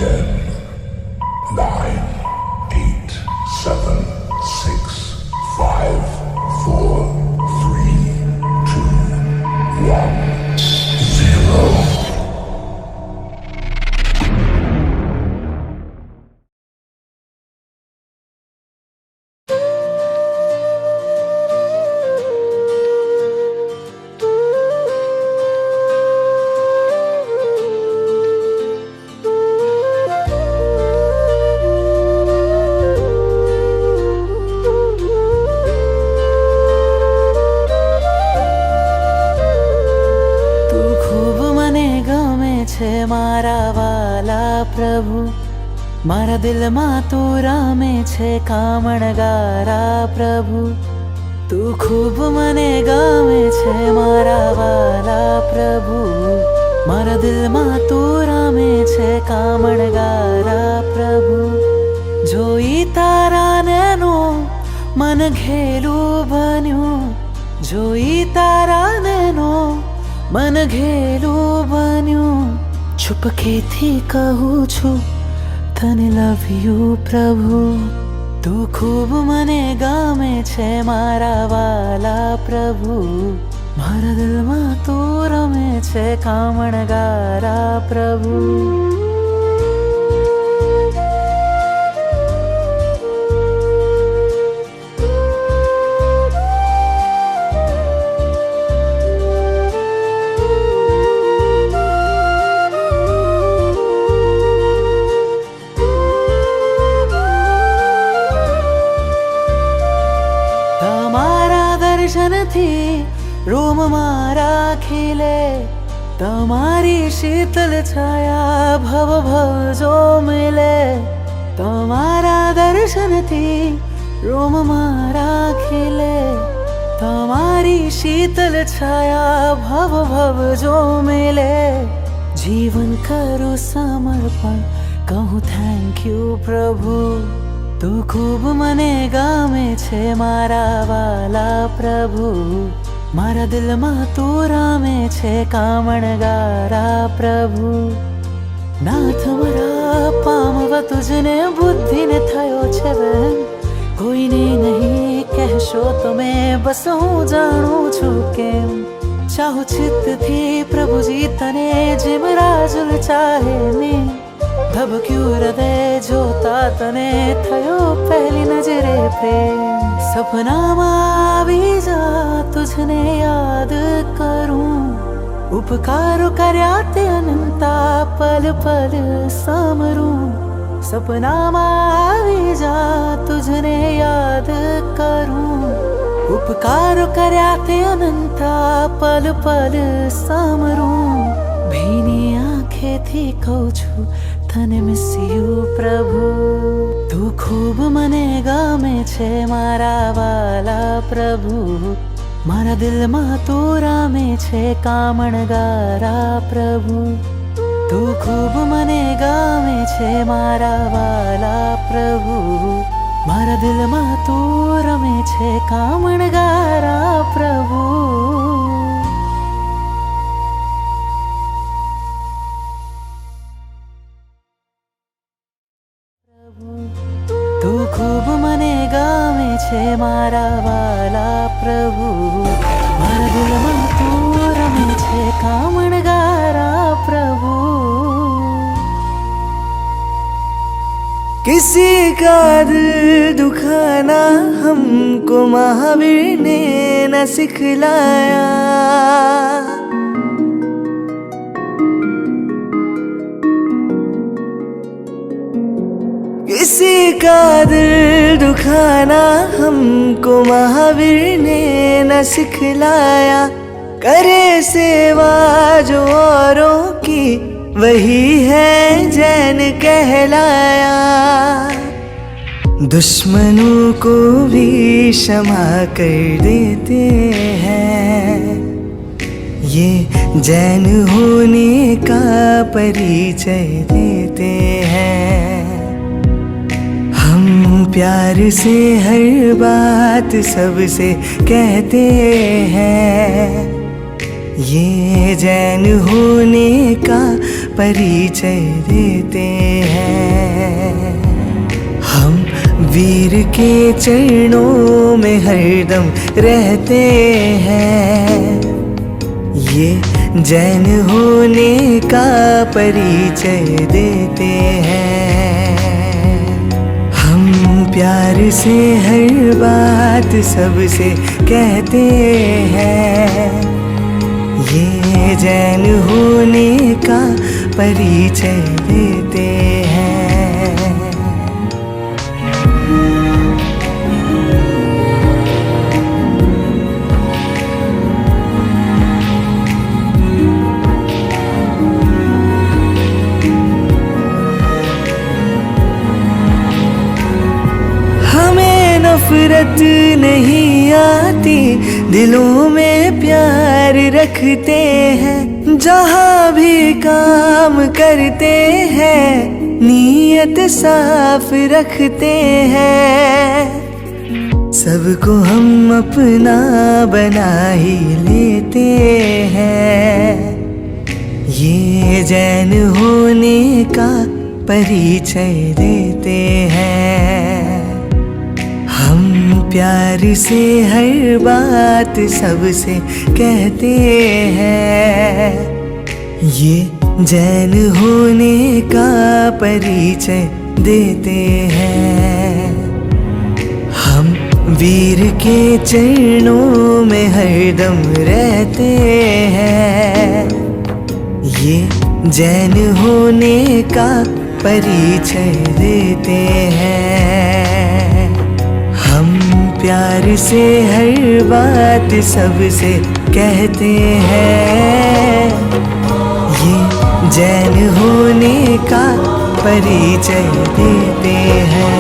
10, 9, 8, 7, 6, 5, 4, 3, 2, 1, 0. મારા વાલા પ્રભુ, મારા દિલમાં તું રામે છે કામણગારા પ્રભુ. તું ખૂબ મને ગમે છે મારા વાલા પ્રભુ, મારા દિલમાં તું રામે છે કામણગારા પ્રભુ. જોઈ તારા નૈનો મન ઘેલું બન્યું, જોઈ તારા નૈનો મન ઘેલું બન્યું. ચુપકેથી કહું છું તને લવ યુ પ્રભુ. તું ખૂબ મને ગમે છે મારા વાલા પ્રભુ, મારા દિલમાં તું રમે છે કામણગારા પ્રભુ. દર્શનથી રોમ મારા ખીલે, તમારી શીતલ છાયા ભવ ભવ જો મિલે. તમારા દર્શનથી રોમ મારા ખીલે, તમારી શીતલ છાયા ભવ ભવ જો મિલે. જીવન કરું સમર્પણ, કહું થેન્ક યુ પ્રભુ. તું ખૂબ મને ગમે છે મારા વાલા પ્રભુ, મારા દિલમાં તું રામે છે કામણગારા પ્રભુ. નાથ મારા પામવા તુજને બુદ્ધિને થયો છે બેન, કોઈને નહીં કહેશો તમે બસ હું જાણું છું કેમ. ચાહું ચિત્તથી પ્રભુજી તને જેમ રાજુલ ચાહે ને, ધબક્યું હૃદય જોતા તને થયો પહેલી નજરે પ્રેમ. સપનામાં આવી જા તુજને યાદ કરું, ઉપકારો કર્યા તે અનંતા પલ પલ સમરું. સપનામાં આવી જા તુજને યાદ કરું, ઉપકારો કર્યા તે અનંતા પલ પલ સમરું. ભીની આંખેથી કહું છું તને મિસ યુ પ્રભુ. તું ખૂબ મને ગમે છે મારા વાલા પ્રભુ, મારા દિલમાં તું રામે છે કામણગારા પ્રભુ. તું ખૂબ મને ગમે છે મારા વાલા પ્રભુ, મારા દિલમાં તું રમે છે કામણગારા પ્રભુ. તું ખૂબ મને ગમે છે મારા વાલા પ્રભુ, મારા દિલમાં તું રમે છે કામણગારા પ્રભુ. किसी का दिल दुखाना हमको महावीर ने न सिखलाया. किसी का दिल दुखाना हमको महावीर ने न सिखलाया. करे सेवा जो औरों की वही है जैन कहलाया. दुश्मनों को भी क्षमा कर देते हैं, ये जैन होने का परिचय देते हैं. हम प्यार से हर बात सबसे कहते हैं, ये जैन होने का परिचय देते हैं। हम वीर के चरणों में हरदम रहते हैं। ये जैन होने का परिचय देते हैं। हम प्यार से हर बात सबसे कहते हैं। ये जैन होने का परिचय देते हैं। नफरत नहीं आती, दिलों में प्यार रखते हैं। जहाँ भी काम करते हैं, नीयत साफ रखते हैं। सबको हम अपना बना ही लेते हैं। ये जैन होने का परिचय देते हैं। हम प्यार से हर बात सबसे कहते हैं। ये जैन होने का परिचय देते हैं। हम वीर के चरणों में हरदम रहते हैं। ये जैन होने का परिचय देते हैं। हम प्यार से हर बात सबसे कहते हैं। ये जैन होने का परिचय देते हैं।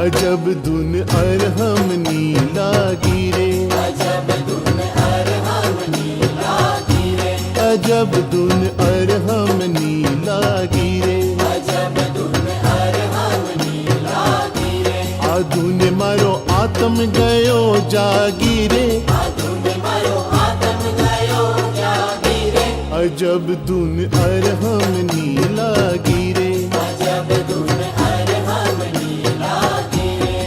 अजब धुन अरहम नीला गिरे, अजब धुन अरहम नीला गिरे, अजब धुन अरहम नीला गिरे, अजब धुन अरहम नीला गिरे। आधुन मारो आत्म गयो जागिरे, आधुन मारो आत्म गयो जागिरे। अजब धुन अरहम नीला गिरे, अजब धुन अरहम नीला गिरे।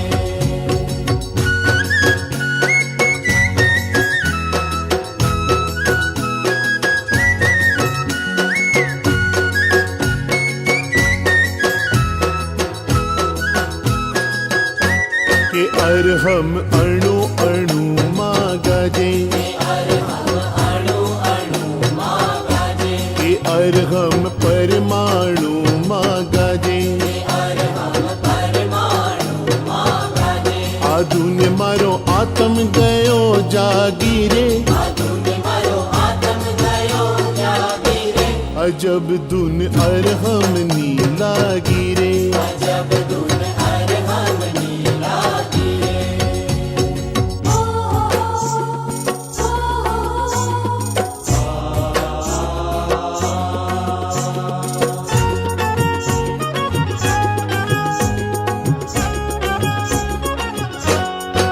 के अरहम अणु अणु माँ गाजे, के अरहम अणु अणु माँ गाजे। के अरहम परमाणु माँ गाजे, के अरहम परमाणु माँ गाजे। आधुन मारो आत्म गयो जागिरे, आधुन मारो आत्म गयो जागिरे। अजब धुन अरहम नीला गिरे, अजब धुन अरहम नीला गिरे।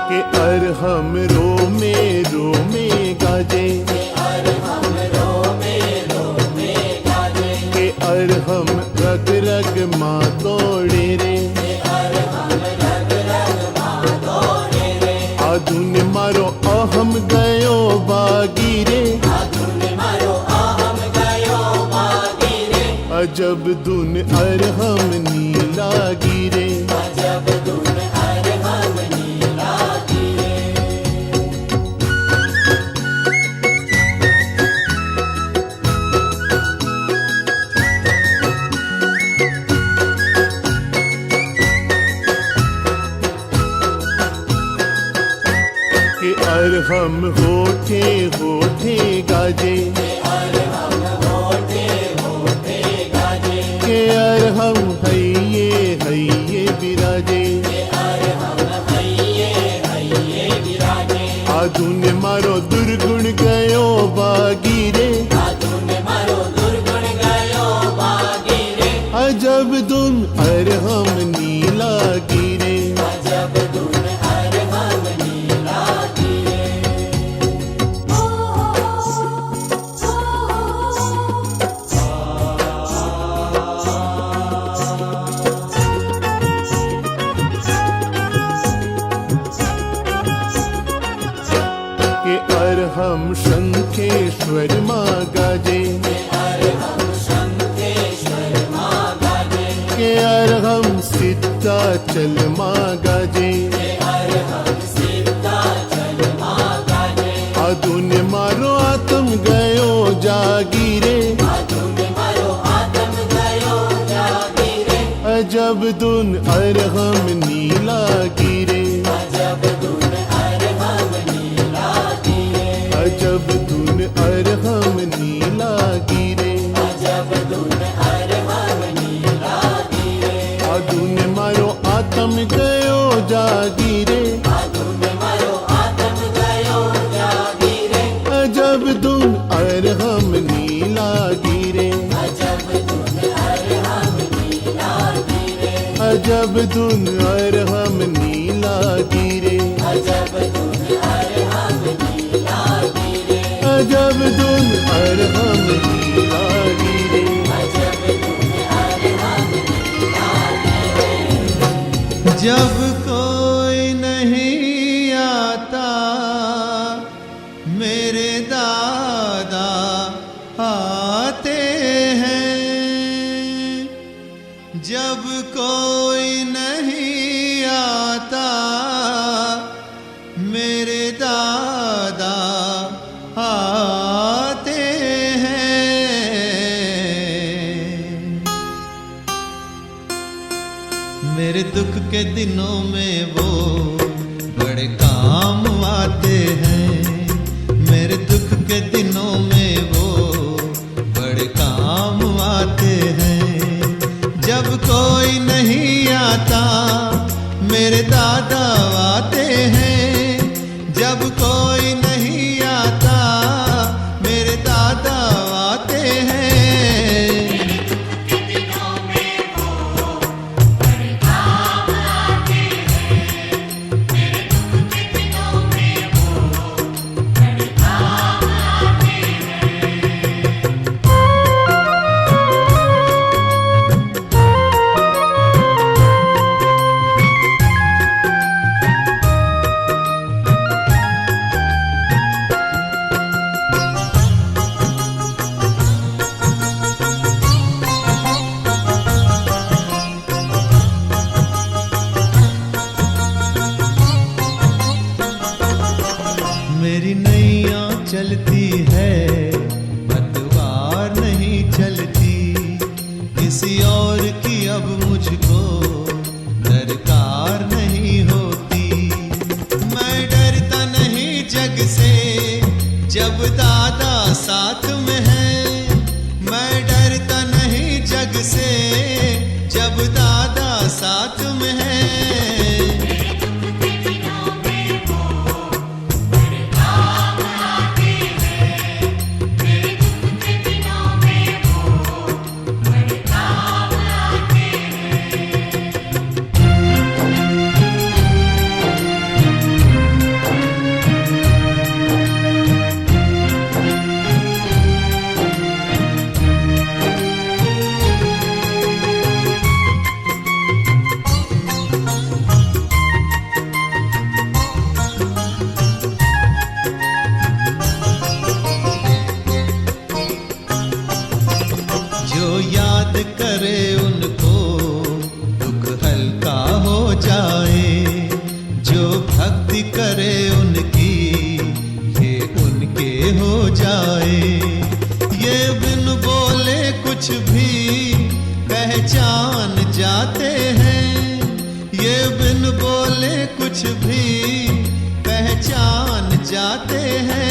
के अरहम रोमे रोमे गाजे, के अरहम रोमे रोमे गाजे। के अरहम रग रग माँ तोड़े रे, के अरहम रग रग माँ तोड़े रे। आधुन मारो अहम गयो बागिरे, आधुन मारो अहम गयो बागिरे। अजब धुन अरहम नीला गिरे, अजब धुन अरहम नीला गिरे। के अरहम होठे होठे गाजे, के अरहम होठे होठे गाजे। के अरहम हैये हैये विराजे, के अरहम हैये हैये विराजे। आधुन मारो दुर्गुण गयो बागिरे, आधुन मारो दुर्गुण गयो बागिरे। अजब अरहम नीला गिरे, जब धुन अरहम नीला गिरे। के अरहम शंखेश्वर माँ गाजे, के अरहम सिद्धाचल माँ गाजे, अधुन मारो आत्म गयो जागीरे, अजब धुन अरहम नीला गिरे, अजब धुन अरहम नीला गिरे, अधुन मारो आत्म गयो जागीरे, अजब धुन अरहम नीला गिरे, अजब धुन अरहम नीला गिरे, अजब धुन अरहम नीला गिरे। जब कोई नहीं आता मेरे दादा आते हैं, जब कोई नहीं आता मेरे दादा आते हैं। मेरे दुख के दिनों में वो बड़े काम आते हैं, मेरे दुख के दिनों में वो बड़े काम आते हैं। जब कोई नहीं आता मेरे दादा आते हैं, जब कोई नहीं आता मेरे दादा आते हैं। मेरी नैया चलती है पतवार नहीं चलती, किसी और की अब मुझको दरकार नहीं होती। मैं डरता नहीं जग से जब दादा साथ में है, मैं डरता नहीं जग से जब दादा साथ में है। जो याद करे उनको दुख हल्का हो जाए, जो भक्ति करे उनकी ये उनके हो जाए। ये बिन बोले कुछ भी पहचान जाते हैं, ये बिन बोले कुछ भी पहचान जाते हैं।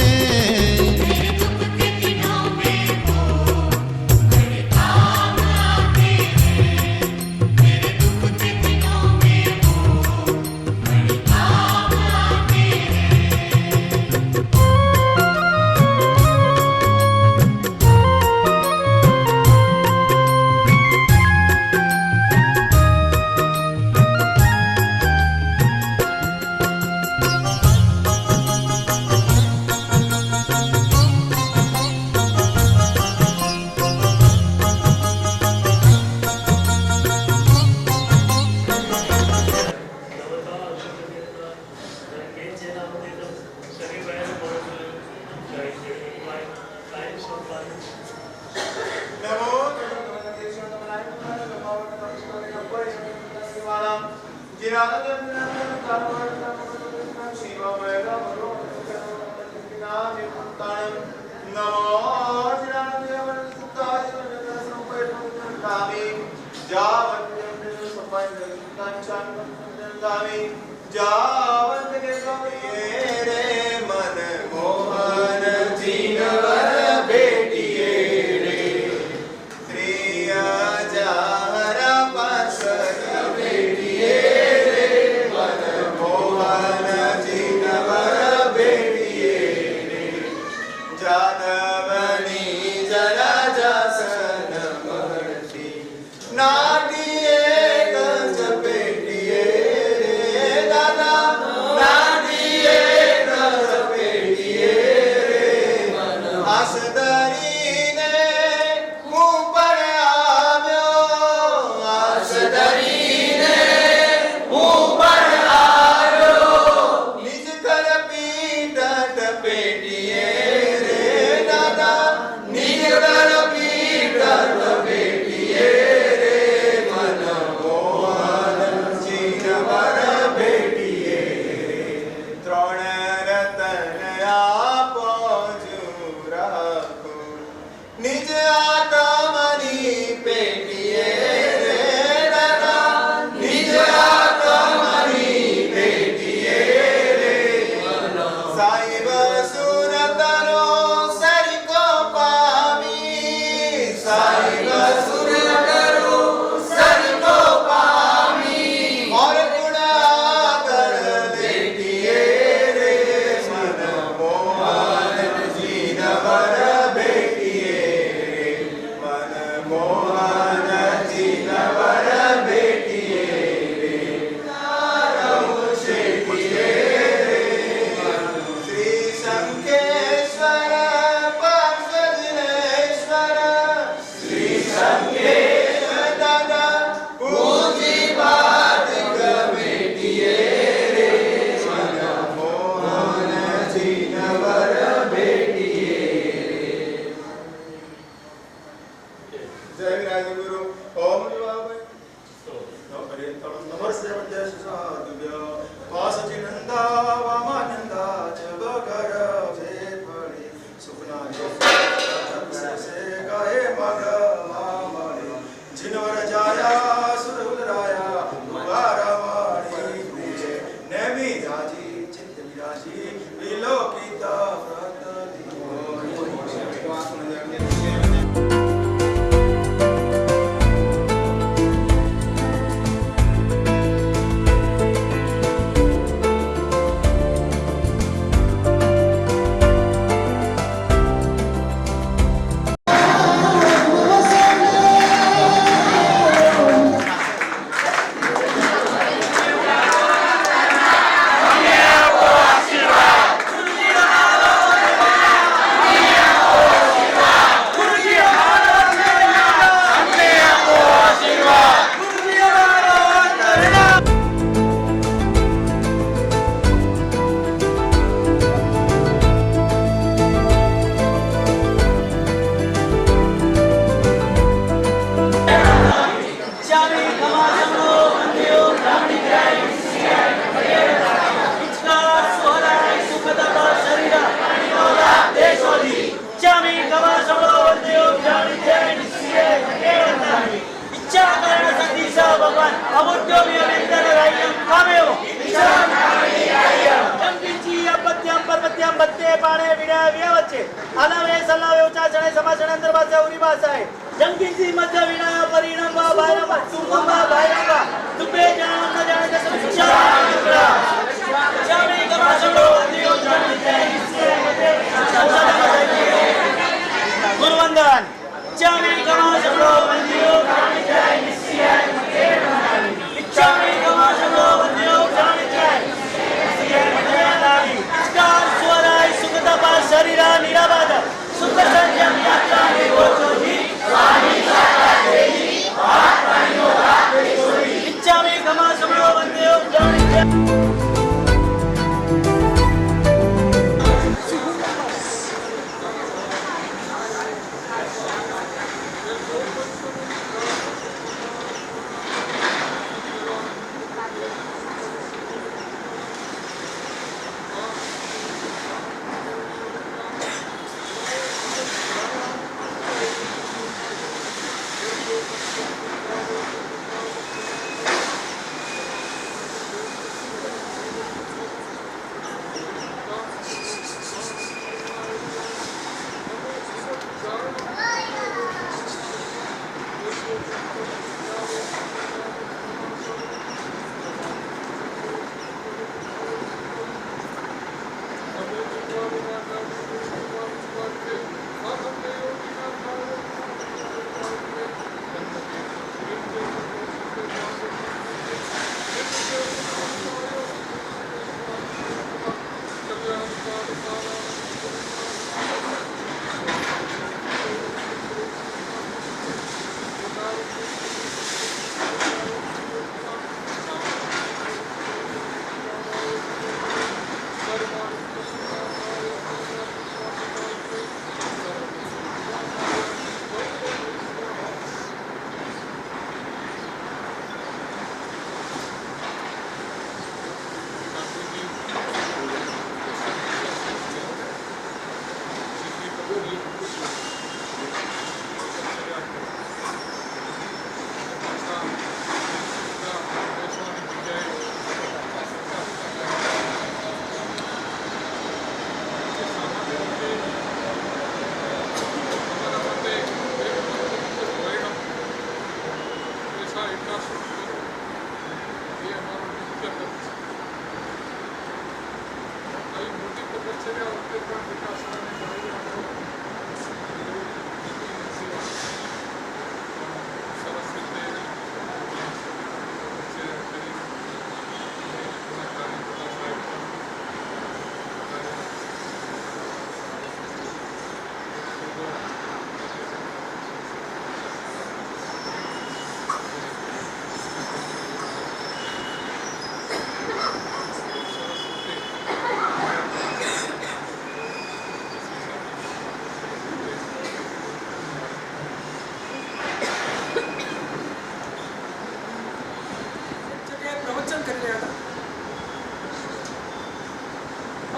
જગ્યાએ પ્રવચન કરી રહ્યા હતા.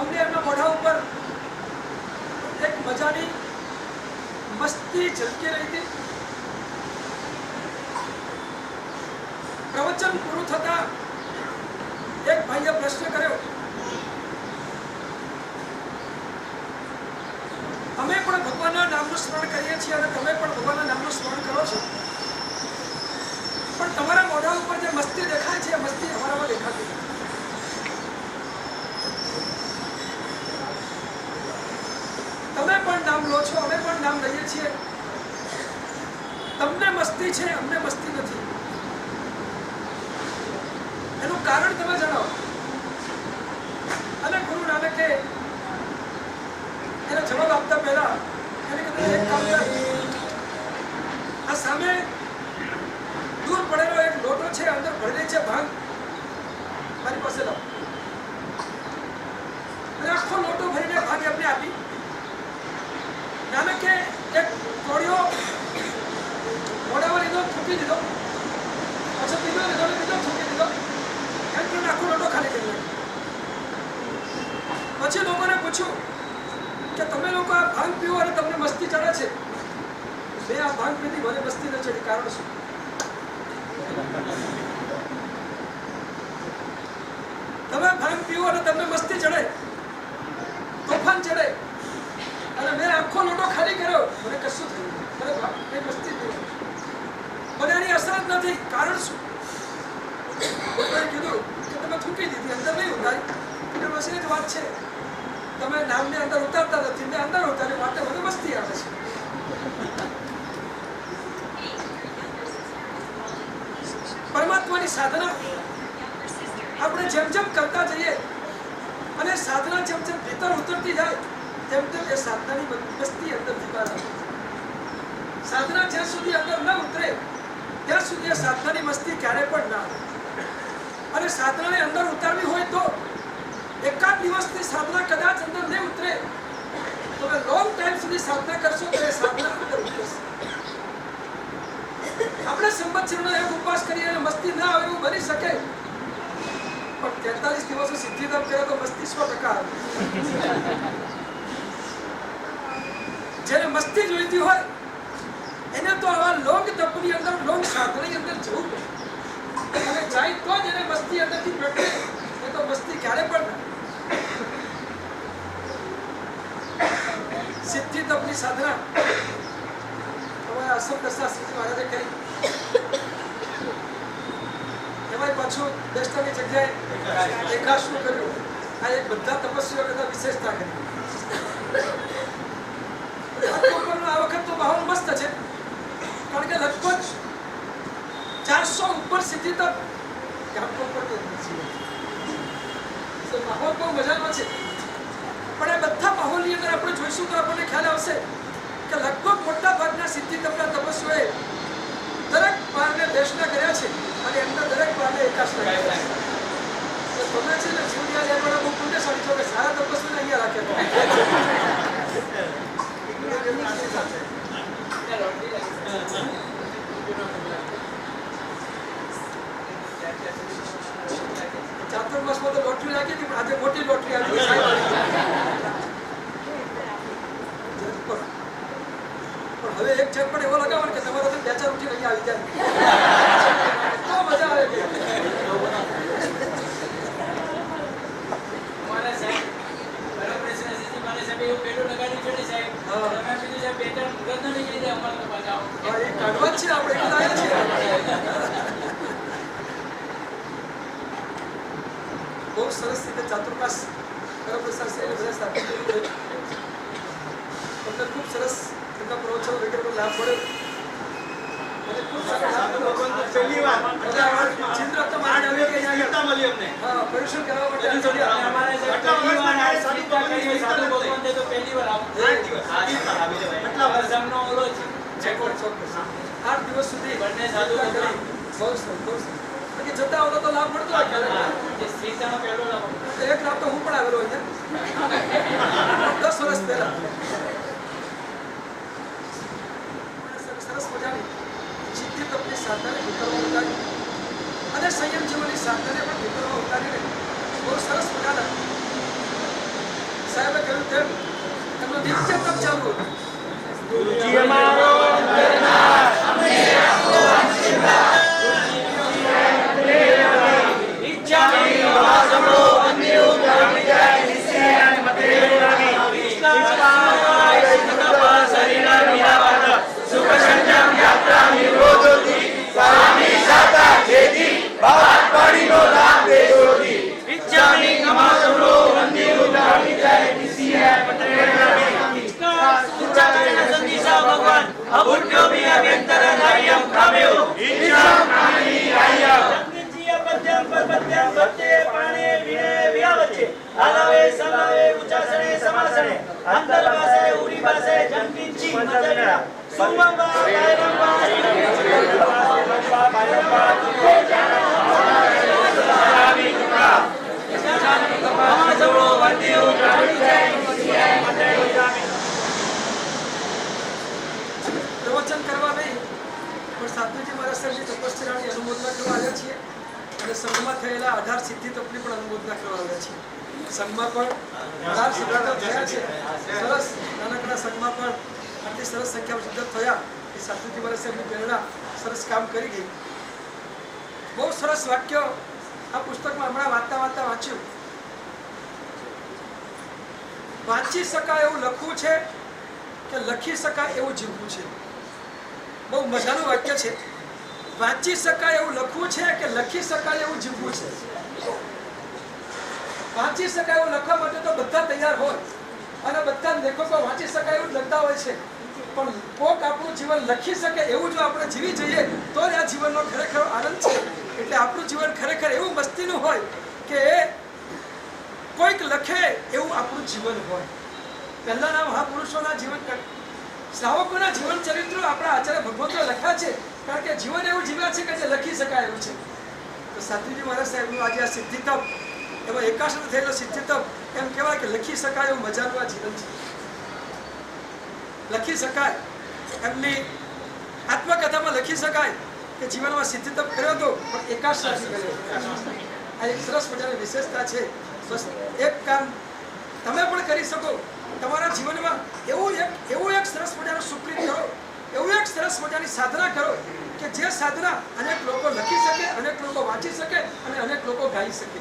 અમને એમના મોઢા ઉપર એક મજાની મસ્તી ઝલકી રહી હતી. પ્રવચન પૂરું થતા એક ભાઈએ પ્રશ્ન કર્યો, અમે પણ ભગવાનના નામનું સ્મરણ કરીએ છીએ અને તમે પણ ભગવાનના નામનું સ્મરણ કરો છો, પણ તમારા મોઢા ઉપર જે મસ્તી દેખાય છે એ મસ્તી અમારામાં દેખાતી નથી. તમે પણ નામ લો છો, અમે પણ નામ લઈએ છીએ, તમને મસ્તી છે, અમને મસ્તી નથી. એનું કારણ તમે જણાવો. અને ગુરુ નાનકે એને જવાબ આપતા પહેલા એને કીધું, એક કામ કર, આ સામે દૂર પડેલો એક લોટો છે, અંદર ભરેલી છે ભાંગ, મારી પાસે લાવો. અને આખો લોટો ભરીને ભાંગ એમને આપી. નાનકે એક કોળિયો મોઢામાં લીધો, થૂકી દીધો, પાછો બીજો લીધો, થૂકી દીધો, એમ કરીને આખો લોટો ખાલી કરી નાખ્યો. પછી લોકોને પૂછ્યું કે તમે લોકો આ ભાંગ પીવો અને તમને મસ્તી ચડે છે. મેં આ ભાંગ પીધી, મને મસ્તી ન ચડી, કારણ શું? તમે ભાંગ પીવો અને તમને મસ્તી ચડે, તોફાન ચડે, અને મેં આખો લોટો ખાલી કર્યો, મને કશું થયું, મને મસ્તી થયું, મને એની અસર જ નથી, કારણ શું? લોકોએ કીધું કે તમે થૂકી દીધી, અંદર નહીં ઉતારી. એટલે બસ એ જ વાત છે, તમે નામને અંદર ઉતારતા નથી, મેં અંદર ઉતાર્યું, માટે મને મસ્તી આવે છે. પરમાત્માની સાધના આપણે જેમ જેમ કરતા જઈએ અને સાધના જેમ જેમ ભીતર ઉતરતી જાય તેમ તેમ એ સાધનાની મસ્તી અંદરથી બહાર આવે. સાધના જ્યાં સુધી અંદર ન ઉતરે ત્યાં સુધી એ સાધનાની મસ્તી ક્યારે પણ ના આવે. અને સાધનાને અંદર ઉતારવી હોય તો એકાદ દિવસની સાધના કદાચ અંદર નહીં ઉતરે, તમે લોંગ ટાઈમ સુધી સાધના કરશો તો એ સાધના અંદર ઉતરશે. આપણે સંવત્સરનો એક ઉપવાસ કરીએ અને મસ્તી ના આવે એવું બની શકે, પણ 43 દિવસો સિદ્ધિધામ કરે તો મસ્તી 100% આવે. જેને મસ્તી જોઈતી હોય એને તો આવા લોંગ તપની અંદર, લોંગ સાધનાની અંદર જવું પડે. અને જાય તો જ એને મસ્તી અંદરથી પ્રગટે, એ તો મસ્તી ક્યારે પણ ના. સિદ્ધિ તપની સાધના અમારા અશોક શાસ્ત્રી મહારાજે કરી. એમાં પાછું બેસતાની જગ્યાએ એકાશનું કર્યું. આ એક બધા તપસ્વીઓ કરતા વિશેષતા કરી. આ વખત તો માહોલ મસ્ત છે, કારણ કે લગભગ 400 ઉપર સિદ્ધિ તપ માહોલ બહુ મજાનો છે. પણ એ બધા માહોલની અંદર આપણે જોઈશું તો આપણને ખ્યાલ આવશે કે લગભગ મોટા ભાગના સિદ્ધિ તપના તપસ્વીઓએ દરેક પારને દેશના કર્યા છે અને એમના દરેક પારને એકાશના કર્યા છે. તમે છે ને જીવડિયા લેવાના બહુ પુણ્યશાળી છો કે સારા તપસ્વીને અહીંયા રાખે. ચાતુર્માસમાં તો લોટરી લાગી હતી, પણ આજે મોટી લોટરી આવી. પણ હવે એક જગ પણ એવો લગાવો કે તમારા 2-4 ઉઠી અહીંયા આવી જાય તો મજા આવે. બહુ સરસ રીતે ચાતુર્માસ તમને ખૂબ સરસ એમના પ્રવચનો વગેરે લાભ મળ્યો અને ખૂબ સરસ લાભ મળ્યો. પહેલી વાર ચિંદ્ર તો મારી આવી ગઈ સીતા મળી અમને હા પરીક્ષણ કરવા માટે આવી ગયા. અમારે આટલા પહેલી વાર વર્ષમાં આ સાધુ સીતા ભગવાનની કરી, સાધુ સીતા ભગવાન તે તો પહેલી વાર આવું. 8 દિવસ આટલા વર્ષનો ઓલો છે. ચોક્કસ, ચોક્કસ. 8 દિવસ સુધી બંને સાધુ ચિંતા કરી. ભગવાન. બહુ સરસ, બહુ સરસ. બાકી જતા આવતા તો લાભ મળતો હોય ક્યારેક. જે સીતાનો પહેલો લાભ. એક લાખ તો હું પણ આવેલો અહીંયા 10 વર્ષ પહેલા. સરસ મજાની સિદ્ધિ તપની સાધનાને ભીતરમાં ઉતારી અને સંયમ જીવનની સાધનાને પણ ભીતરમાં ઉતારીને બહુ સરસ મજાના સાહેબે કહ્યું તેમ એમનો નિત્ય તપ ચાલુ હતું. પ્રવચન કરવા નહીં પણ સાધુજી મહારાજ સાહેબની તપશ્ચર્યાની અનુમોદના કરવા આવ્યા છીએ અને સંઘમાં થયેલા 18 સિદ્ધિ તપની પણ અનુમોદના કરવા આવ્યા છીએ. સંઘમાં પણ 18 સિદ્ધિ તપ થયા છે. સરસ નાનકડા સંઘમાં પણ આટલી સરસ સંખ્યામાં સિદ્ધ થયા એ સાધુજી મહારાજ સાહેબની પ્રેરણા સરસ કામ કરી ગઈ. બહુ સરસ વાક્ય આ પુસ્તકમાં હમણાં વાંચતા વાંચ્યું. વાંચી શકાય એવું લખવું છે કે લખી શકાય એવું જીવવું છે. બહુ મજાનું વાક્ય છે. વાંચી શકાય એવું લખવું છે કે લખી શકાય એવું જીવવું છે. વાંચી શકાય એવું લખવા માટે તો બધા તૈયાર હોય અને બધા લેખકો વાંચી શકાય એવું લખતા હોય છે પણ કોક આપણું જીવન લખી શકે એવું જો આપણે જીવી જઈએ તો જ આ જીવનનો ખરેખર આનંદ છે. એટલે આપણું જીવન ખરેખર એવું મસ્તીનું હોય કે કોઈક લખે એવું આપણું જીવન હોય. પહેલાના મહાપુરુષોના જીવન શ્રાવકોના જીવન ચરિત્રો આપણા આચાર્ય ભગવંતો લખ્યા છે કારણ કે જીવન એવું જીવ્યા છે કે જે લખી શકાય એવું છે. તો સાધુજી મહારાજ સાહેબનું આજે આ સિદ્ધિ તપ એમાં એકાશનો થયેલો સિદ્ધિ તપ એમ કહેવાય કે લખી શકાય એવું મજાનું આ જીવન છે. લખી શકાય એમની આત્મકથામાં લખી શકાય કે જીવનમાં સિદ્ધિ તપ કર્યો હતો પણ એકાશ નથી કર્યો. આ એક સરસ મજાની વિશેષતા છે. બસ એક કામ તમે પણ કરી શકો તમારા જીવનમાં એવું એક સરસ મજાનું સુકૃત કરો, એવું એક સરસ મજાની સાધના કરો કે જે સાધના અનેક લોકો લખી શકે, અનેક લોકો વાંચી શકે અને અનેક લોકો ગાઈ શકે.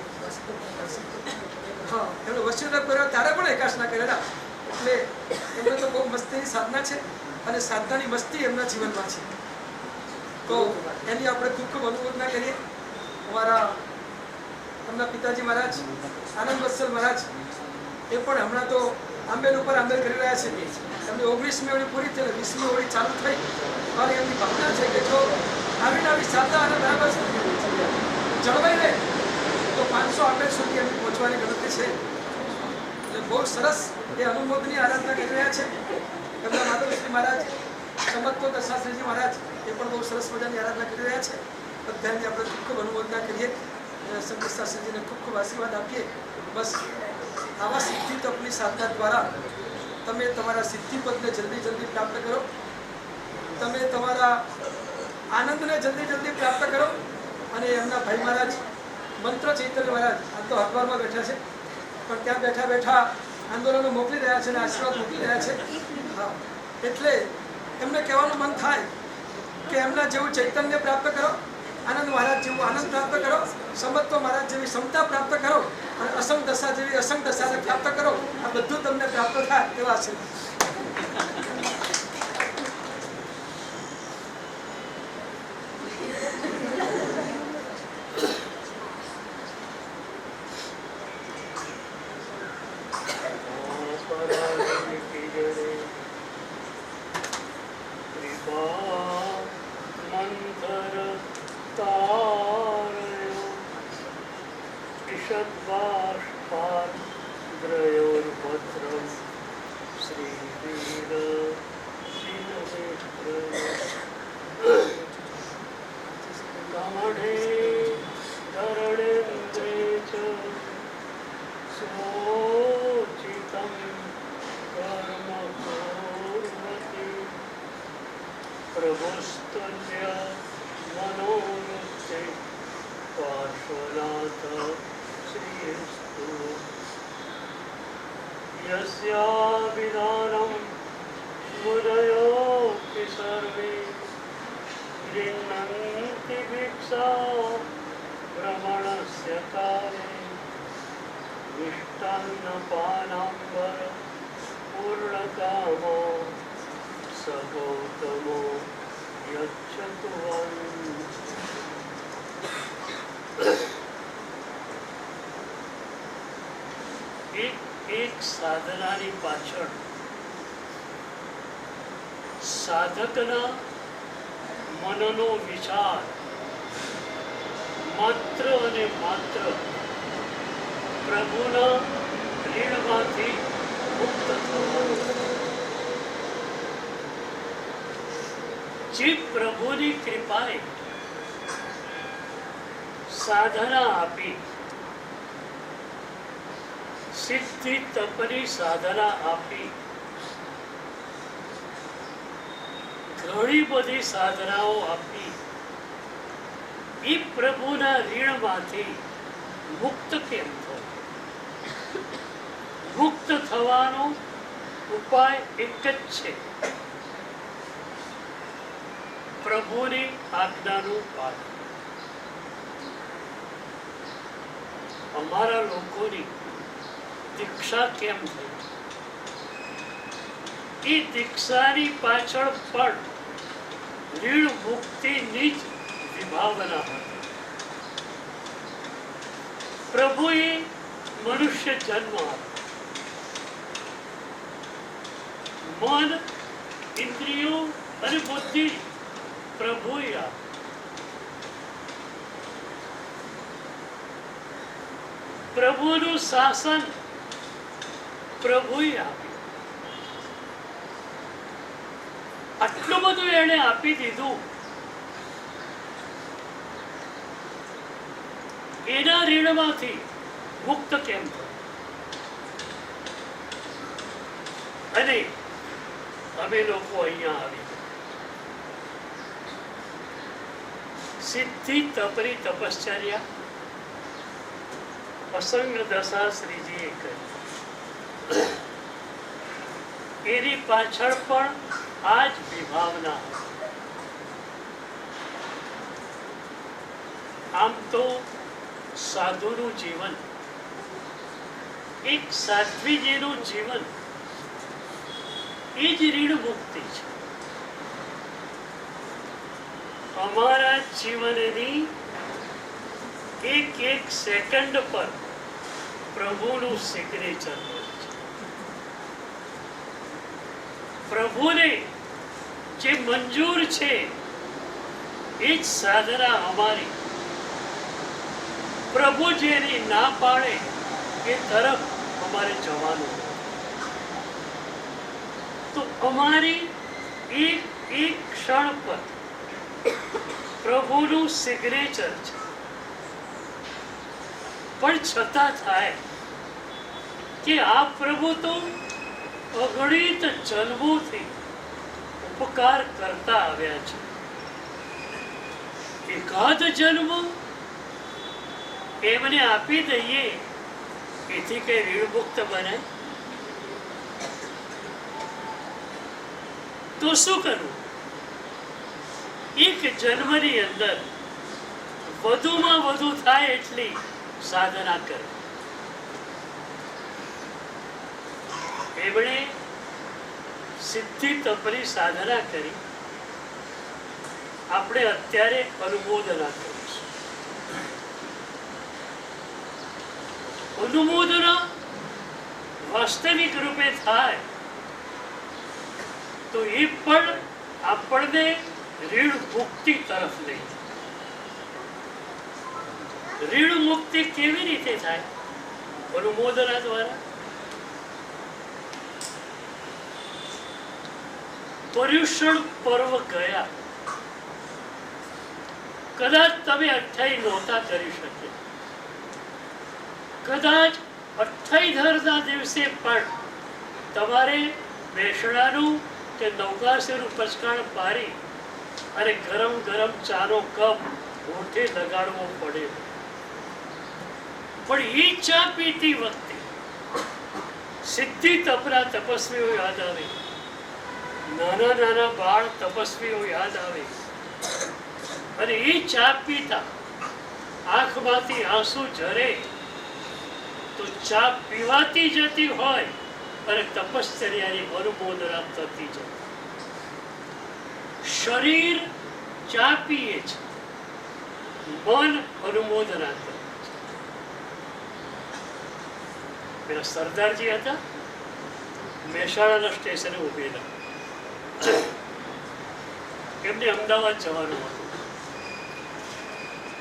હા એમણે વસ્તુને કર્યો ત્યારે પણ એકાશ ના કરેલા એટલે એમને તો બહુ મસ્તીની સાધના છે અને સાધનાની મસ્તી એમના જીવનમાં છે. તો એની આપણે ખૂબ ખૂબ અનુમોદના કરીએ. અમારા એમના પિતાજી મહારાજ આનંદ વત્સલ મહારાજ એ પણ હમણાં તો આંબેલ ઉપર આંબેલ કરી રહ્યા છે. એમની 19મી ઓળી પૂરી થઈ 20મી ઓળી ચાલુ થઈ અને એમની ભાવના છે કે જો આવી સાધના અને બરાબર જળવાઈ રહે તો 500 આંબેલ સુધી એમની પહોંચવાની ગણતરી છે. એટલે બહુ સરસ એ અનુમોદની આરાધના કરી રહ્યા છે. એમના માધવશ્રી મહારાજ સમત્તો દશાશ્રીજી મહારાજ એ પણ બહુ સરસ મજાની આરાધના કરી રહ્યા છે. બધાની આપણે ખૂબ ખૂબ અનુમોદના કરીએ અને શંકર શાસ્ત્રીજીને ખૂબ ખૂબ આશીર્વાદ આપીએ. બસ આવા સિદ્ધિ તપની સાધના દ્વારા તમે તમારા સિદ્ધિપદને જલ્દી પ્રાપ્ત કરો. તમે તમારા આનંદને જલ્દી પ્રાપ્ત કરો. અને એમના ભાઈ મહારાજ મંત્ર ચૈતન્ય મહારાજ આ તો હરદ્વારમાં બેઠા છે પણ ત્યાં બેઠા બેઠા આંદોલનો મોકલી રહ્યા છે અને આશીર્વાદ મોકલી રહ્યા છે. હા એટલે એમને કહેવાનું મન થાય કે એમના જેવું ચૈતન્ય પ્રાપ્ત કરો, આનંદ મહારાજ જેવું આનંદ પ્રાપ્ત કરો, સમત્વ મહારાજ જેવી સમતા પ્રાપ્ત કરો અને અસંગ દશા જેવી અસંગ દશાને પ્રાપ્ત કરો. આ બધું તમને પ્રાપ્ત થાય એવા આશીર્વાદ. ईषद्बाष्पाद्रयोर्भद्रं श्रीवीरदिनमित्रमणे धरणेन्द्रे च सोचितं कर्म कुर्वति प्रभुस्तुल्य मनोरुक्ते पार्श्वनाथ श्रीस्तु यस्याभिधानं मुदयोऽपि सर्वे गृह्णन्ति भिक्षा भ्रमणस्य काले मिष्टान्नपानाम्बर पूर्णकामो स गौतमो यच्छतु वन्। એક સાધનાની પાછળ સાધકના મનનો વિચાર માત્ર અને માત્ર પ્રભુના ઋણમાંથી મુક્ત થવાનું, જે પ્રભુની કૃપાએ સાધના આપી, સિદ્ધિ તપની સાધના આપી, ઘણી બધી સાધનાઓ આપી, એ પ્રભુના ઋણમાંથી મુક્ત કેમ થવું? મુક્ત થવાનો ઉપાય એક જ છે, પ્રભુની આજ્ઞાનું પાલન. અમારા લોકોની દીક્ષા કેમ થઈ? એ દીક્ષાની પાછળ પણ ઋણ મુક્તિની જ વિભાવના હતી. પ્રભુએ મનુષ્ય જન્મ આપ્યો, મન, ઇન્દ્રિયો અને બુદ્ધિ પ્રભુએ આપ્યું. પ્રભુનું શાસન પ્રભુએ આપ્યું. આટલું બધું એને આપી દીધું, એના ઋણમાંથી મુક્ત કેમ થયું? અને અમે લોકો અહીંયા આવી સિદ્ધિ તપરી તપશ્ચર્યા અસંગ દશા શ્રીજીએ કરી. એની પાછળ પણ આ જ વિભાવના. આમ તો સાધુનું જીવન, એક સાધ્વીજીનું જીવન, એ જ ઋણ મુક્તિ છે. અમારા જીવનની એક એક સેકન્ડ પર પ્રભુનું સિગ્નેચર હોય છે. પ્રભુને જે મંજૂર છે એ જ સાધના અમારી. પ્રભુ જેની ના પાડે એ તરફ અમારે જવાનું. તો અમારી એક એક ક્ષણ પર પ્રભુનું સિગ્નેચર છે. પણ છતાં થાય કે આ પ્રભુ તો અગણિત જન્મોથી ઉપકાર કરતા આવ્યા છે. એકાદ જન્મ એમને આપી દઈએ એથી કઈ ઋણમુક્ત બને તો શું કરવું? એક જન્મની અંદર વધુમાં વધુ થાય એટલી સાધના કરી. એમણે સિદ્ધિ તપની સાધના કરી. આપણે અત્યારે અનુમોદના કરીશું. અનુમોદના વાસ્તવિક રૂપે થાય તો એ પણ આપણને ઋણ મુક્તિ તરફ લઈ જાય. ઋણ મુક્તિ કેવી રીતે થાય? અનુમોદના દ્વારા. પર્યુષણ પર્વ ગયા, કદાચ તમે 28 નહોતા કરી શકે, કદાચ 28 દિવસે પણ તમારે બેસણાનું કે નવકાશીનું પચકાણ પારી અને ગરમ ગરમ ચાનો કપ હોઠે લગાડવો પડે. પણ એ ચા પીતી વખતે સિદ્ધિ તપના તપસ્વીઓ યાદ આવે, નાના નાના બાળ તપસ્વીઓ યાદ આવે, અને એ ચા પીતા આંખમાંથી આંસુ ઝરે તો ચા પીવાતી જતી હોય અને તપશ્ચર્યાની અનુમોદના થતી જાય. શરીર ચા પીએ છે, મન અનુમોદના કરે છે. પેલા સરદારજી હતા, મહેસાણાના સ્ટેશને ઉભેલા, એમને અમદાવાદ જવાનું હતું,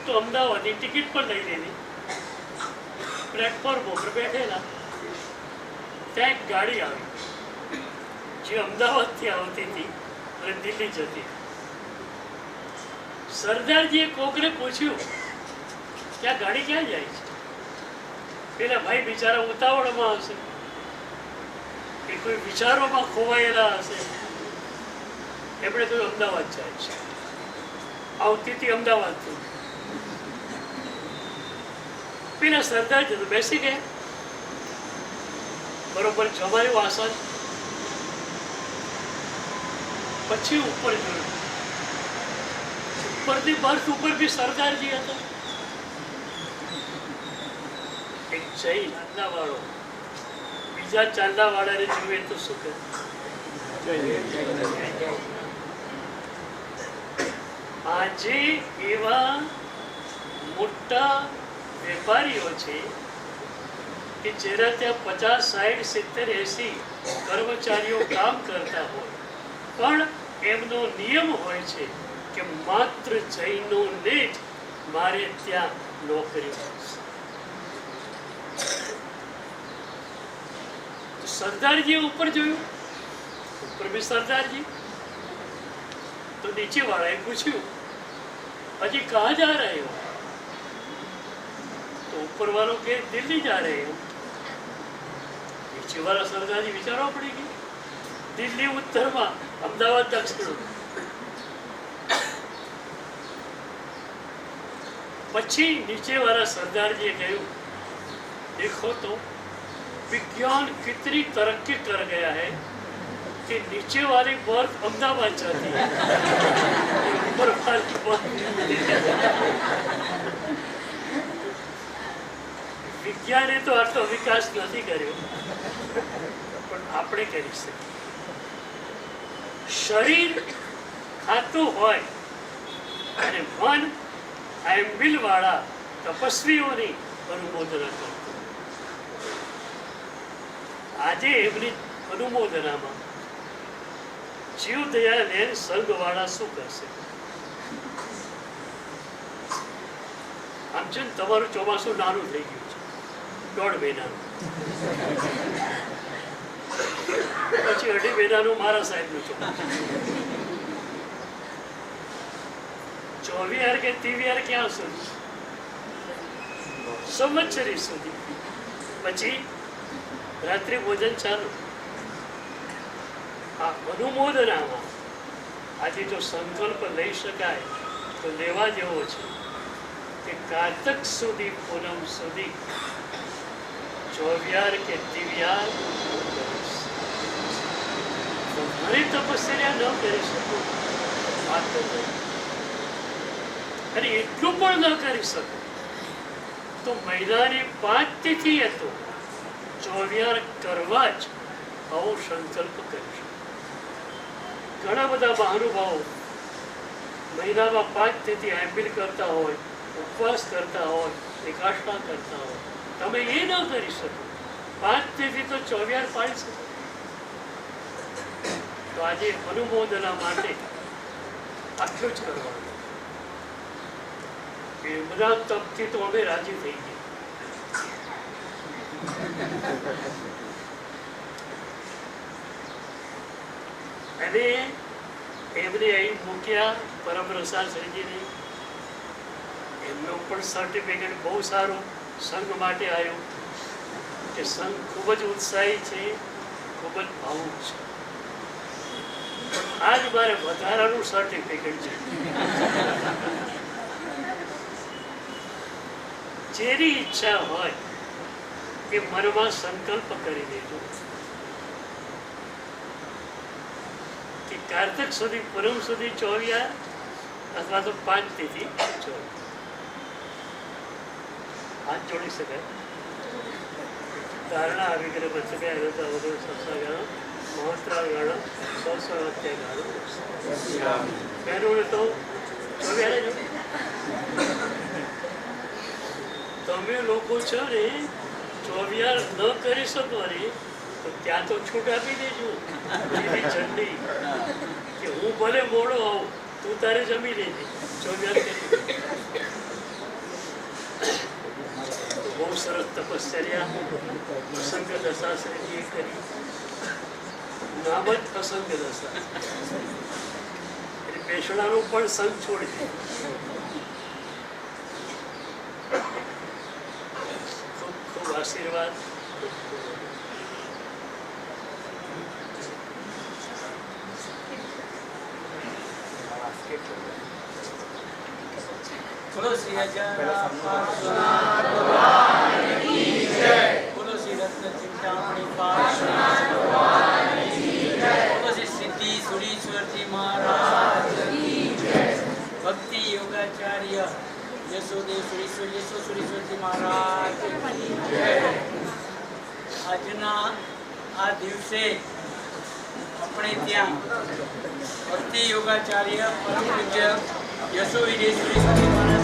તો અમદાવાદની ટિકિટ પણ લઈ લીધી. પ્લેટફોર્મ ઉપર બેઠેલા, ત્યાં એક ગાડી આવી જે અમદાવાદથી આવતી હતી અને દિલ્હી જતી. સરદારજીએ કોકને પૂછ્યું કે આ ગાડી ક્યાં જાય છે? પેલા ભાઈ બિચારા ઉતાવળમાં હશે કે કોઈ વિચારોમાં ખોવાયેલા હશે, એમણે કહ્યું અમદાવાદ જાય છે. આવતી હતી અમદાવાદથી. પેલા સરદારજી તો બેસી ગયા, બરોબર જમાયું આસન. પછી ઉપર જોયું, ઉપરની બર્થ ઉપર બી સરદારજી હતા. એક જૈન ચાંદા વાળો બીજા ચાંદા વાળાને જુએ તો શું કહે? આજે એવા મોટા વેપારીઓ છે કે જેના ત્યાં 50, 60, 70, 80 કર્મચારીઓ કામ કરતા હોય, પણ એમનો નિયમ હોય છે કે માત્ર જૈનોને જ મારે ત્યાં નોકરી મળશે. સરદારજી ઉપર જોયું, ઉપર બી સરદારજી. તો નીચે વાળાએ પૂછ્યું, હજી કહા જા રહે હો? તો ઉપર વાળો કે દિલ્હી જા રહે હો. નીચે વાળા સરદારજી વિચારવા પડી ગઈ, દિલ્હી ઉત્તરમાં, અમદાવાદ દક્ષિણ. પછી નીચે વાળા સરદારજીએ કહ્યું, देखो तो विज्ञान कितनी तरक्की कर गया है कि नीचे वाली बर्थ अहमदाबाद जाती है, ऊपर वाली बर्थ. વિજ્ઞાને તો આટલો વિકાસ નથી કર્યો, પણ આપણે કરી શકીએ. શરીર ખાતું હોય અને મન આયંબિલ વાળા તપસ્વીઓની અનુમોદના કરતું. આજે એમની અનુમોદનામાં જીવદયા ને સંઘવાળા શું કરશે? આમ છે ને, તમારું ચોમાસું નાનું થઈ ગયું છે, 1.5 મહિનાનું, પછી 2.5 મહિનાનું મારા સાહેબનું ચોમાસું. 24 કે 30 ક્યાં સુધી? સંવત્સરી સુધી. પછી રાત્રિ ભોજન ચાલુ. આ અનુમોદનામાં આજે જો સંકલ્પ લઈ શકાય તો લેવા જેવો છે કે કારતક સુધી, પૂનમ સુધી 24 કે 30 ઘણી તપસ્યા ન કરી શકો, અને એટલું પણ ન કરી શકો તો મહિનાની 5 તિથિ હતો 24 કરવા જ આવો સંકલ્પ કરી શકો. ઘણા બધા મહાનુભાવો મહિનામાં 5 તિથિ આંબિલ કરતા હોય, ઉપવાસ કરતા હોય, એકાષ્ટા કરતા હોય. તમે એ ન કરી શકો, 5 તિથિ તો 24 પાડી શકો. તો આજે અનુમોદના માટે આટલું જ કરવાનું. એમના તપથી તો અમે રાજી થઈ ગયા. અને એમને અહીં મૂક્યા પરમ રસાશ્રીજીને. એમનું પણ સર્ટિફિકેટ બહુ સારું સંઘ માટે આવ્યું કે સંઘ ખૂબ જ ઉત્સાહી છે, ખૂબ જ ભાવુક છે. પણ આજ મારે વધારાનું સર્ટિફિકેટ છે. જેની ઈચ્છા હોય કે મનમાં સંકલ્પ કરી દેજો કે કારતક સુધી પૂનમ સુધી ચોવિયા અથવા તો 5 તિથિ ચોવિયા હાથ જોડી શકાય. ધારણા વિગ્રહ બચકે અગતા વગર સત્સા ગાળો મહોત્રાળ ગાળો 100 અત્યાય ગાળો પહેલું તો ચોવિયા જો તમે લોકો છો ને ચોવિયાર ન કરી શકો ને તો ત્યાં તો છૂટ આપી દેજો એવી ઠંડી કે હું ભલે મોડો આવું તું તારે જમી લેજે ચોવિયાર કરી. બહુ સરસ તપશ્ચર્યા અસંગ દશાશ્રીજીએ કરી. નામ જ અસંગ દશા એટલે બેસણાનો પણ સંગ છોડી દે. ખૂબ ખૂબ આશીર્વાદ. બોલો શ્રી અજાના પાર્શ્વનાથ ભગવાન કી જય. બોલો શ્રી રત્ન ચિંતામણી પાર્શ્વનાથ ભગવાન કી જય. બોલો શ્રી સિદ્ધિ સુરીશ્વરજી મહારાજ કી જય. ભક્તિ યોગાચાર્ય યશોદેવ સુરીશ્વરજી મહારાજ કી જય. આજના આ દિવસે આપણે ત્યાં ભક્તિ યોગાચાર્ય પરમ પૂજ્ય યશો વિદેશ્વરી સ્વામી મહારાજ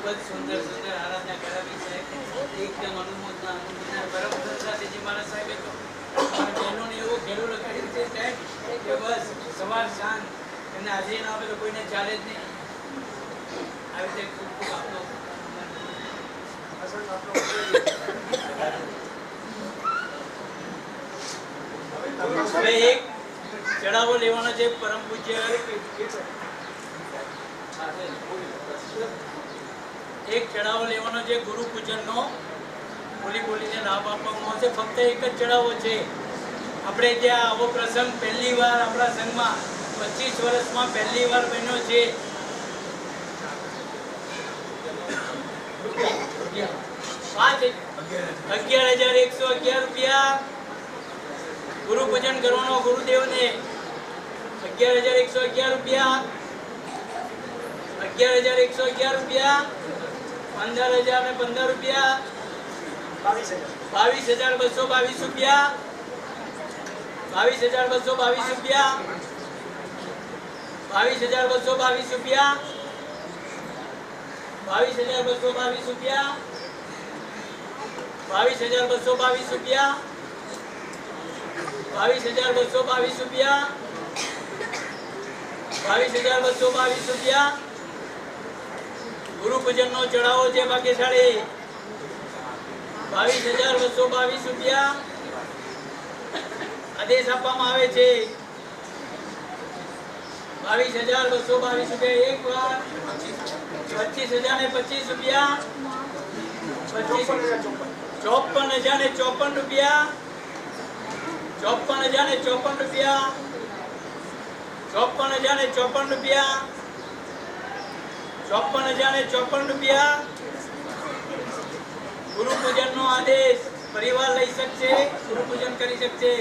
ખૂબ જ સુંદર સુંદર આરાધના કરાવી સાહેબ. એકદમ અનુમોદના પરમ સંસારજી મારા સાહેબે તો મારા બહેનોને એવો ઘેરો લગાડી છે સાહેબ કે બસ સવાર સાંજ એમને હાજરી ના આપે તો કોઈને ચાલે જ નહીં. આવી રીતે ખૂબ ખૂબ આપનો હવે એક ચડાવો લેવાનો છે પરમ પૂજ્ય એક ચડાવો લેવાનો છે ગુરુ પૂજનનો. બોલીને લાભ આપવામાં આવશે. ફક્ત એક જ ચડાવો છે. આપણે ત્યાં આવો પ્રસંગ પહેલી વાર આપણા સંઘમાં 25 વર્ષમાં પહેલી વાર બન્યો છે. 11,111 રૂપિયા ગુરુ પૂજન કરવાનો ગુરુદેવને. 11,111 રૂપિયા 11,111 રૂપિયા 15,015 રૂપિયા 22,222 રૂપિયા 22,222 રૂપિયા 22,222 રૂપિયા 22,222 રૂપિયા 22,222 રૂપિયા 22,222 રૂપિયા 22,222 રૂપિયા ગુરુ પૂજનનો ચડાવો છે ભાગ્યશાળી. 22,222 રૂપિયા આદેશ આપવામાં આવે છે. 22,222 રૂપિયા એક વાર 25,025 રૂપિયા 54,054 રૂપિયા 54,054 રૂપિયા 54,054 રૂપિયા 54,054 રૂપિયા ગુરુ પૂજનનો આદેશ પરિવાર લઈ શકશે, ગુરુ પૂજન કરી શકશે.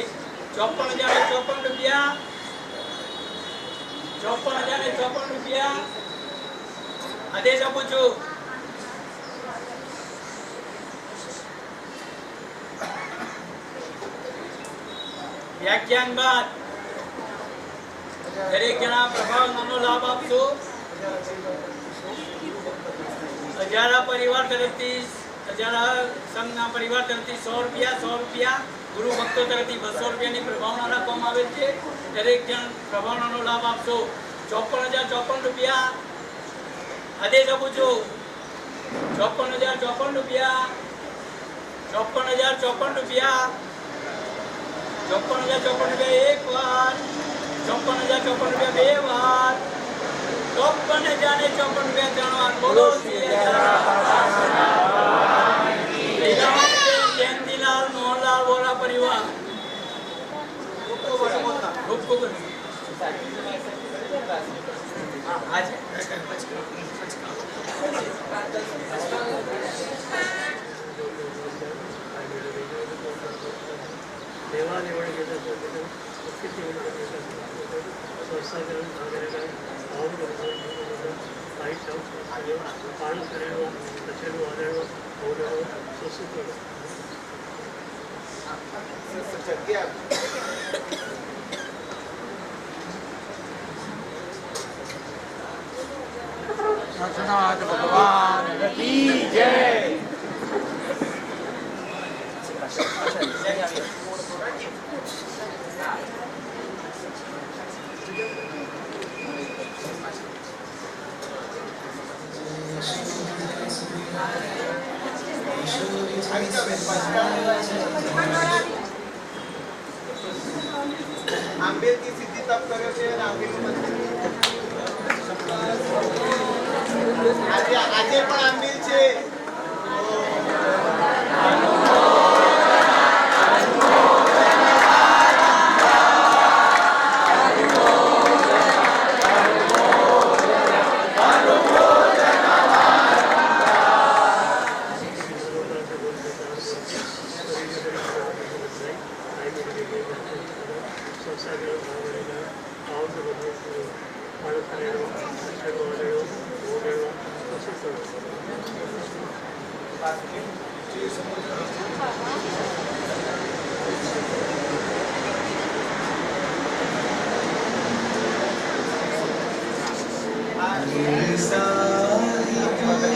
54,054 રૂપિયા 54,054 રૂપિયા આદેશ આપું છું. વ્યાખ્યાન બાદ દરેક જણા પ્રભાવનો લાભ આપશો. હજારા પરિવાર તરફથી હજારા સંઘના પરિવાર તરફથી 100 રૂપિયા ગુરુ ભક્તો તરફથી 200 રૂપિયાની પ્રભાવના રાખવામાં આવે છે. દરેક જણ પ્રભાવનાનો લાભ આપશો. 54,054 રૂપિયા આદેશ આપું છું. 54,054 રૂપિયા 54,054 રૂપિયા 54,054 રૂપિયા એક વાર 54,054 રૂપિયા બે વાર 54,054 રૂપિયા ત્રણ વાર. બોલો જયંતિલાલ મોહનલાલ વોરા પરિવાર ખૂબ ખૂબ સતનાથ ભગવાન કી જય. આંબેડકી સિદ્ધિ તપ કર્યો છે અને આંબેડનું આજે પણ આંબેડ છે.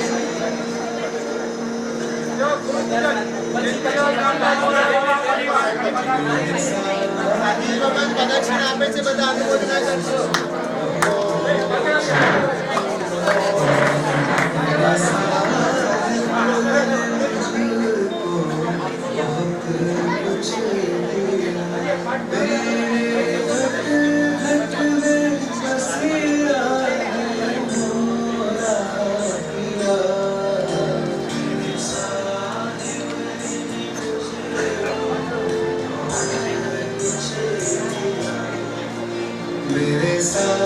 સાહિત્ય સાધુ ભગવાન પ્રદક્ષિણ આપે છે, બધા અનુમોદના કરશો. मेरे साथ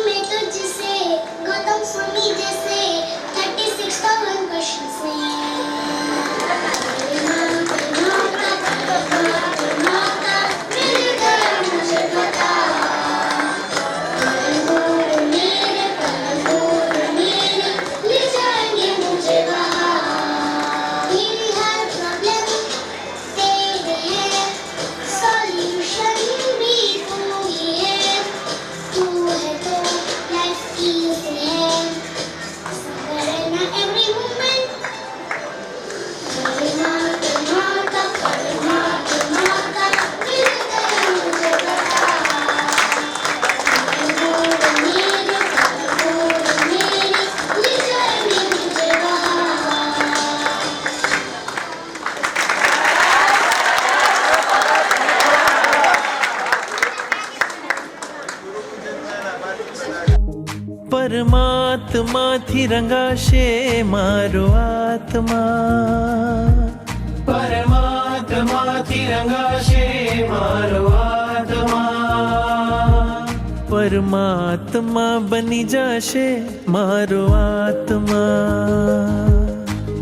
मैं तुझसे गौतम स्वामी जैसे 36,000 क्वेश्चंस में मिल गया मुझे पता मेरे ले जाएंगे मुझे वहाँ मेरी हर प्रॉब्लम तेरे है सॉल्यूशन भी तू ही है तू है तो लाइफ इजी है करना एवरी मोमेंट परमात्मा मिल गया मुझे पता मेरे ले जाएंगे मुझे वहाँ પરમાત્માથી રંગાશે મારો આત્મા પરમાત્માથી રંગાશે મારો આત્મા પરમાત્મા બની જશે મારો આત્મા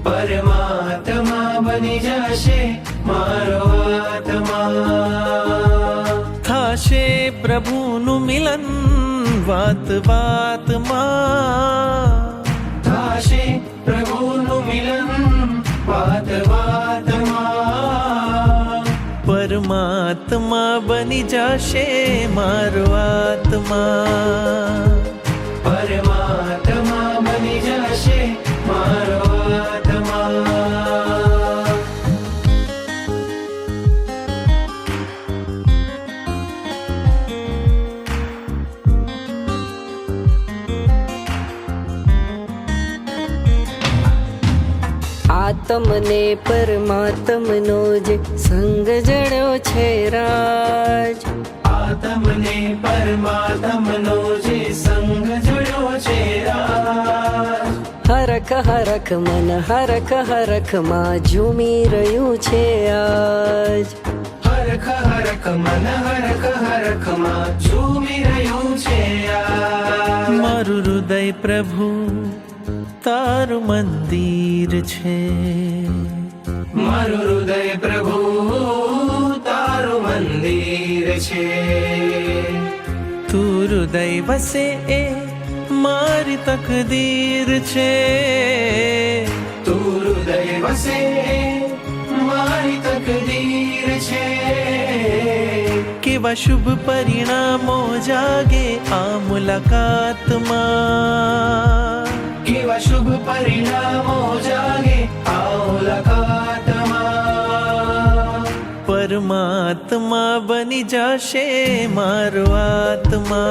પરમાત્મા બની જશે મારો આત્મા થાશે પ્રભુનું મિલન વાત વાતમાં થાશે પ્રભુનું મિલન વાત વાતમાં પરમાત્મા બની જશે મારો આત્મા પરમાત્મા બની જશે મારો આત્મા આત્મને પરમાત્મનો જે સંગ જડ્યો છે રાજ આત્મને પરમાત્મનો જે સંગ જડ્યો છે રાજ હરખ હરખ મન હરખ હરખમાં ઝૂમી રહ્યું છે આજ હરખ હરખ મન હરખ હરખમાં ઝૂમી રહ્યું છે આજ મારું હૃદય પ્રભુ તારું મંદિર છે મારું હૃદય પ્રભુ તારું મંદિર છે તું હૃદય વસે એ મારી તકદીર છે તું હૃદય વસે એ મારી તકદીર છે કેવા શુભ પરિણામો જાગે આ મુલાકાતમાં કેવા શુભ પરિણામો જાગે આ મુલાકાતમાં પરમાત્મા બની જશે મારો આત્મા